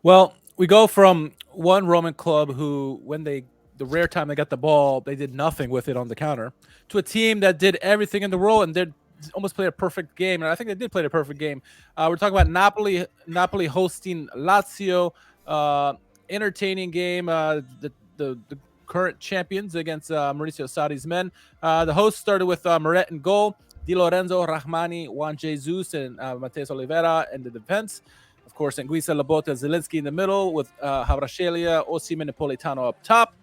Well, we go from one Roman club who, when the rare time they got the ball, they did nothing with it on the counter, to a team that did everything in the world and did almost played a perfect game. And I think they did play a perfect game. We're talking about Napoli hosting Lazio, uh, entertaining game. The current champions against Mauricio Sarri's men. The host started with Meret in goal, Di Lorenzo, Rahmani, Juan Jesus, and Mateus Oliveira in the defense. Of course, Anguissa, Labota, Zielinski in the middle with Havrashelia, Osimhen, Napolitano up top.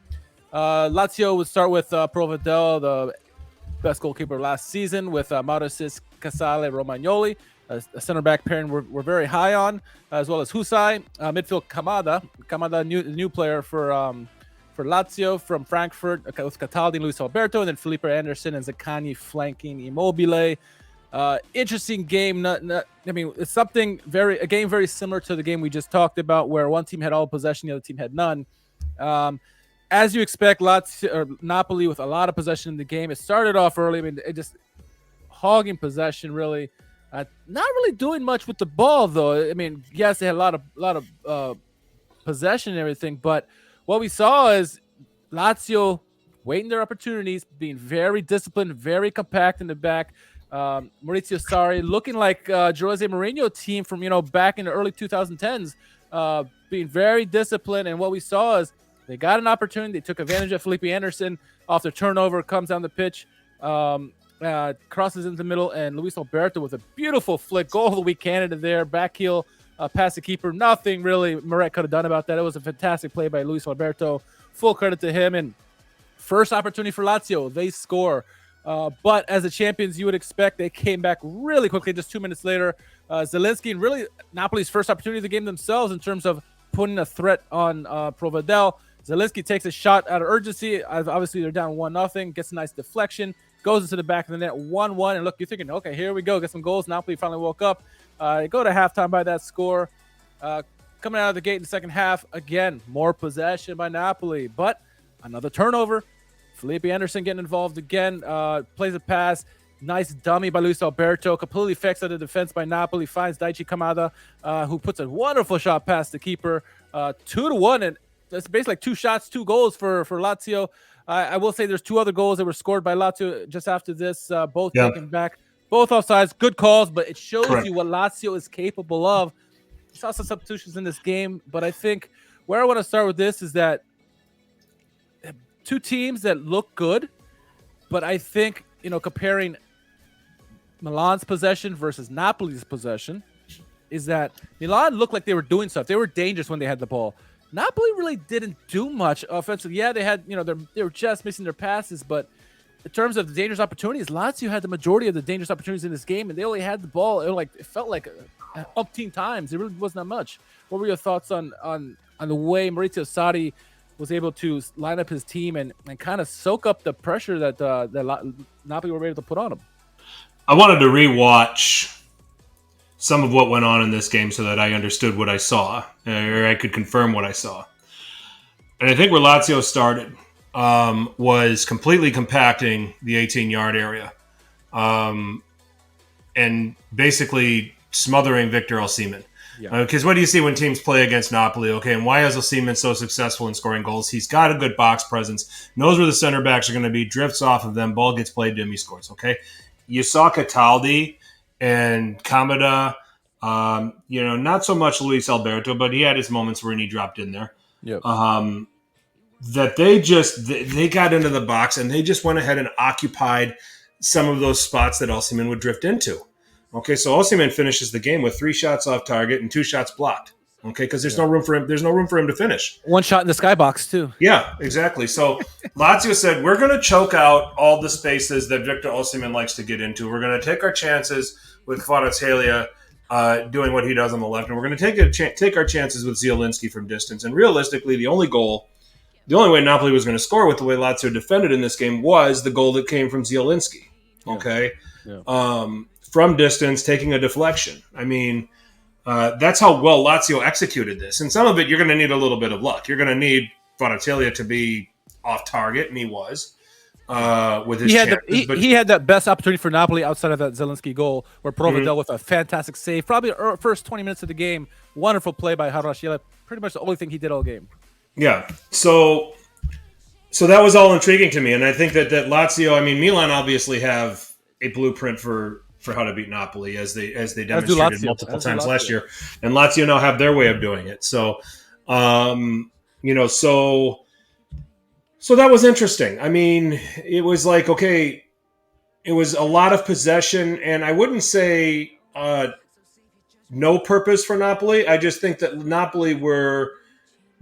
Lazio would start with Provedel, the best goalkeeper last season, with Mauricis, Casale, Romagnoli. A center back pairing we're very high on, as well as Husai. Midfield, Kamada, new player for Lazio from Frankfurt, with Cataldi, Luis Alberto, and then Felipe Anderson and Zaccagni flanking Immobile. Interesting game. It's a game very similar to the game we just talked about, where one team had all possession, the other team had none. As you expect, Napoli with a lot of possession in the game. It started off early. It just hogging possession, really. Not really doing much with the ball, though. Yes, they had a lot of possession and everything, but what we saw is Lazio waiting their opportunities, being very disciplined, very compact in the back. Maurizio Sarri looking like Jose Mourinho team from back in the early 2010s, being very disciplined. And what we saw is they got an opportunity. They took advantage of Felipe Anderson off the turnover, comes down the pitch, crosses into the middle, and Luis Alberto with a beautiful flick, goal of the week Canada there, back heel, past the keeper. Nothing really Meret could have done about that. It was a fantastic play by Luis Alberto. Full credit to him. And first opportunity for Lazio, they score. But as the champions, you would expect, they came back really quickly just 2 minutes later. Zielinski, and really Napoli's first opportunity of the game themselves in terms of putting a threat on Provedel. Zielinski takes a shot out of urgency. Obviously, they're down 1-0, gets a nice deflection, goes into the back of the net, 1-1. And look, you're thinking, okay, here we go, get some goals. Napoli finally woke up. They go to halftime by that score. Coming out of the gate in the second half, again, more possession by Napoli, but another turnover. Felipe Anderson getting involved again, plays a pass. Nice dummy by Luis Alberto, completely fixed out of defense by Napoli, finds Daichi Kamada, who puts a wonderful shot past the keeper. 2-1, and that's basically like 2 shots, 2 goals for Lazio. I will say there's 2 other goals that were scored by Lazio just after this, both taken back, both offsides, good calls, but it shows you what Lazio is capable of. We saw some substitutions in this game, but I think where I want to start with this is that 2 teams that look good, but I think, comparing Milan's possession versus Napoli's possession, is that Milan looked like they were doing stuff. They were dangerous when they had the ball. Napoli really didn't do much offensively. Yeah, they had, they were just missing their passes, but in terms of the dangerous opportunities, Lazio had the majority of the dangerous opportunities in this game, and they only had the ball. It felt like umpteen times. It really wasn't that much. What were your thoughts on the way Maurizio Sarri was able to line up his team and kind of soak up the pressure that Napoli were able to put on him? I wanted to rewatch some of what went on in this game so that I understood what I saw, or I could confirm what I saw. And I think where Lazio started was completely compacting the 18-yard area and basically smothering Victor Osimhen. Because what do you see when teams play against Napoli? Okay, and why is Osimhen so successful in scoring goals? He's got a good box presence, knows where the center backs are going to be, drifts off of them, ball gets played to him, he scores. Okay, you saw Cataldi and Kamada, not so much Luis Alberto, but he had his moments when he dropped in there. Yep. That they got into the box and they just went ahead and occupied some of those spots that Osimhen would drift into. Okay, so Osimhen finishes the game with 3 shots off target and 2 shots blocked. Okay, because there's no room for him. There's no room for him to finish. 1 shot in the skybox too. Yeah, exactly. So Lazio said, we're going to choke out all the spaces that Victor Osimhen likes to get into. We're going to take our chances with Kvaratskhelia doing what he does on the left, and we're going to take our chances with Zielinski from distance. And realistically, the only way Napoli was going to score with the way Lazio defended in this game was the goal that came from Zielinski. Okay, from distance, taking a deflection. That's how well Lazio executed this. And some of it, you're going to need a little bit of luck. You're going to need Kvaratskhelia to be off target, and he was. with his chances. He had that best opportunity for Napoli outside of that Zelinski goal where Provedel with a fantastic save. Probably first 20 minutes of the game. Wonderful play by Kvaratskhelia. Pretty much the only thing he did all game. Yeah. So that was all intriguing to me. And I think that Lazio, I mean, Milan obviously have a blueprint for how to beat Napoli as they demonstrated multiple times last year. And Lazio now have their way of doing it. So, so that was interesting. I mean, it was like, okay, it was a lot of possession, and I wouldn't say no purpose for Napoli. I just think that Napoli were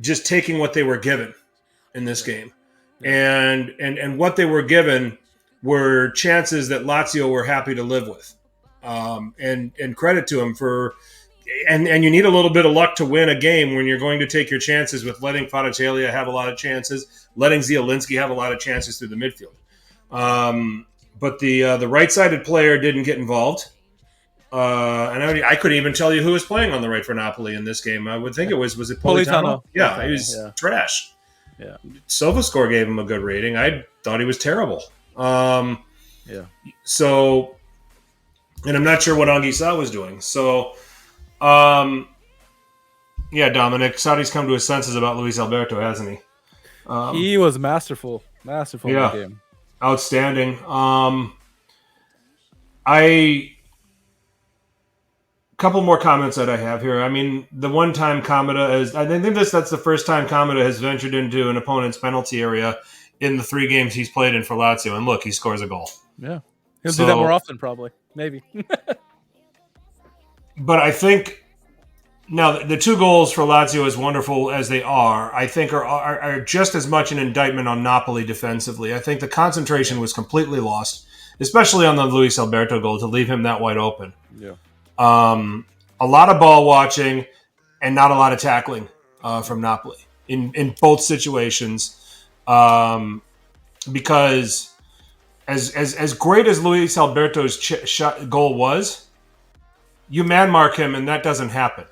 just taking what they were given in this game. And what they were given were chances that Lazio were happy to live with. And credit to them for and you need a little bit of luck to win a game when you're going to take your chances with letting Kvaratskhelia have a lot of chances, letting Zielinski have a lot of chances through the midfield. But the right-sided player didn't get involved. And I couldn't even tell you who was playing on the right for Napoli in this game. I would think it was it Politano? Yeah, he was trash. Yeah. SofaScore gave him a good rating. I thought he was terrible. So, and I'm not sure what Anguissa was doing. So, Dominic, Sarri's come to his senses about Luis Alberto, hasn't he? He was masterful in the game. Outstanding. Couple more comments that I have here. I mean, the one time Kamada is, I think that's the first time Kamada has ventured into an opponent's penalty area in the 3 games he's played in for Lazio. And look, he scores a goal. Yeah. He'll do that more often, probably. Maybe. But I think now the 2 goals for Lazio, as wonderful as they are, I think are just as much an indictment on Napoli defensively. I think the concentration was completely lost, especially on the Luis Alberto goal to leave him that wide open. Yeah. A lot of ball watching and not a lot of tackling from Napoli in both situations, because as great as Luis Alberto's goal was, you man mark him and that doesn't happen.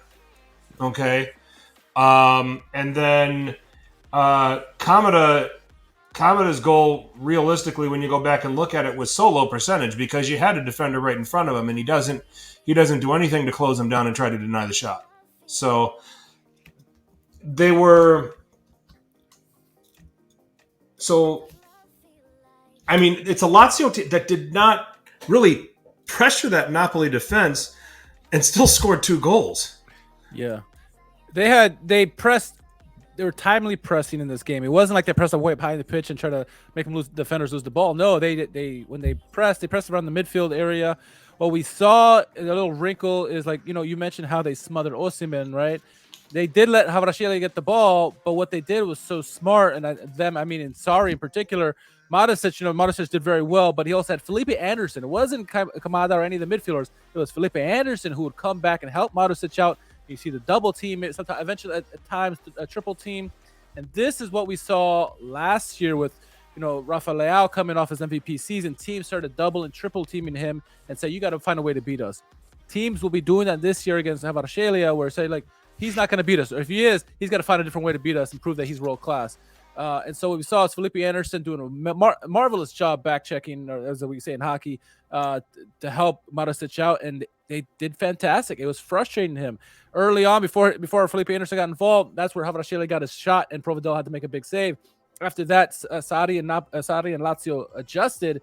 Okay, and then Kamada's goal, realistically, when you go back and look at it, was so low percentage because you had a defender right in front of him, and he doesn't do anything to close him down and try to deny the shot. So they were. So, I mean, it's a Lazio that did not really pressure that Napoli defense and still scored 2 goals. Yeah, they pressed. They were timely pressing in this game. It wasn't like they pressed way up high in the pitch and try to make them defenders lose the ball. No, they when they pressed around the midfield area. What we saw, a little wrinkle, is like, you mentioned how they smothered Osimhen, right? They did let Kvaratskhelia get the ball, but what they did was so smart, and in Sarri in particular, Marusic did very well, but he also had Felipe Anderson. It wasn't Kamada or any of the midfielders. It was Felipe Anderson who would come back and help Marusic out. You see the double team, sometimes eventually at times a triple team, and this is what we saw last year with Rafael Leao coming off his MVP season. Teams started double and triple teaming him and say, you got to find a way to beat us. Teams will be doing that this year against Kvaratskhelia, where say like he's not going to beat us, or if he is, he's got to find a different way to beat us and prove that he's world class. And so what we saw is Felipe Anderson doing a marvelous job back checking, or as we say in hockey, to help Marusic out, and they did fantastic. It was frustrating him early on before Felipe Anderson got involved. That's where Kvaratskhelia got his shot, and Provedel had to make a big save. After that, Sarri and Lazio adjusted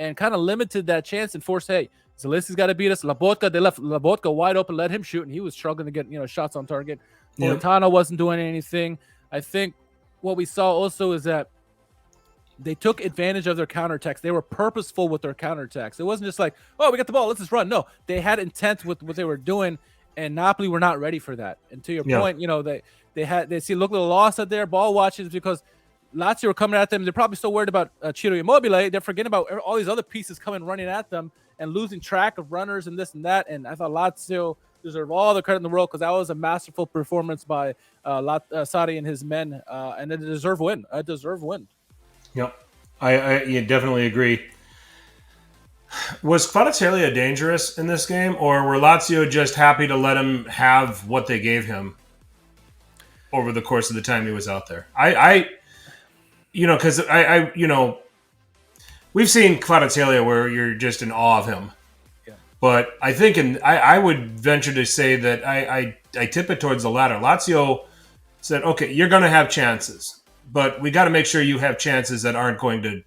and kind of limited that chance and forced, hey, Zelinski's got to beat us. They left Lobotka wide open, let him shoot, and he was struggling to get shots on target. Politano wasn't doing anything. I think what we saw also is that they took advantage of their counterattacks. They were purposeful with their counterattacks. It wasn't just like, oh, we got the ball, let's just run. No, they had intent with what they were doing, and Napoli were not ready for that. And to your point, they see look a little lost at their ball watches because Lazio were coming at them. They're probably still worried about Ciro Immobile. They're forgetting about all these other pieces coming running at them and losing track of runners and this and that. And I thought Lazio deserve all the credit in the world because that was a masterful performance by Sarri and his men, and a deserved win. Yep, I definitely agree. Was Kvaratskhelia dangerous in this game, or were Lazio just happy to let him have what they gave him over the course of the time he was out there? we've seen Kvaratskhelia where you're just in awe of him. Yeah. But I think, I would venture to say that I tip it towards the latter. Lazio said, okay, you're going to have chances, but we got to make sure you have chances that aren't going to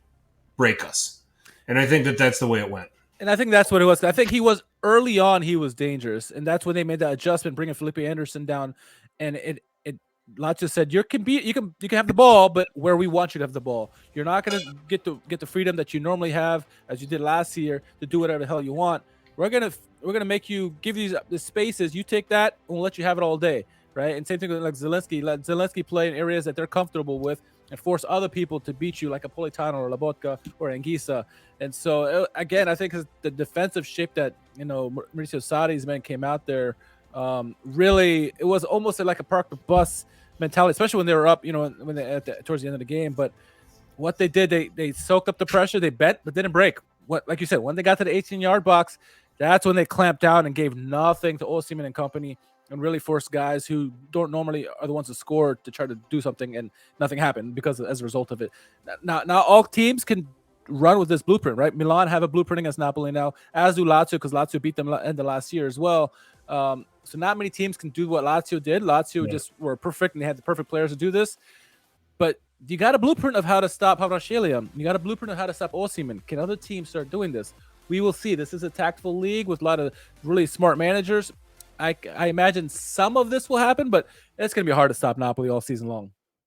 break us. And I think that that's the way it went. And I think that's what it was. I think he was early on. He was dangerous, and that's when they made that adjustment, bringing Felipe Anderson down. And it Lazio said, you can have the ball, but where we want you to have the ball. You're not going to get the freedom that you normally have, as you did last year, to do whatever the hell you want. We're gonna make you give these the spaces. You take that, and we'll let you have it all day, right? And same thing with like Zelensky. Let Zelensky play in areas that they're comfortable with, and force other people to beat you, like a Politano or Lobotka or Anguissa. And so again, I think the defensive shape that Mauricio Sarri's men came out there, really, it was almost like a park the bus mentality, especially when they were up, when they towards the end of the game. But what they did, they soaked up the pressure, they bent but didn't break. What, like you said, when they got to the 18-yard box, that's when they clamped down and gave nothing to Osimhen and company, and really forced guys who don't normally are the ones to score to try to do something, and nothing happened as a result of it. Now all teams can run with this blueprint, right? Milan have a blueprint against Napoli now, as do Lazio, because Lazio beat them end of last year as well. So not many teams can do what Lazio did. Lazio just were perfect, and they had the perfect players to do this. But you got a blueprint of how to stop Kvaratskhelia. You got a blueprint of how to stop Osimhen. Can other teams start doing this? We will see. This is a tactful league with a lot of really smart managers. I imagine some of this will happen, but it's going to be hard to stop Napoli all season long.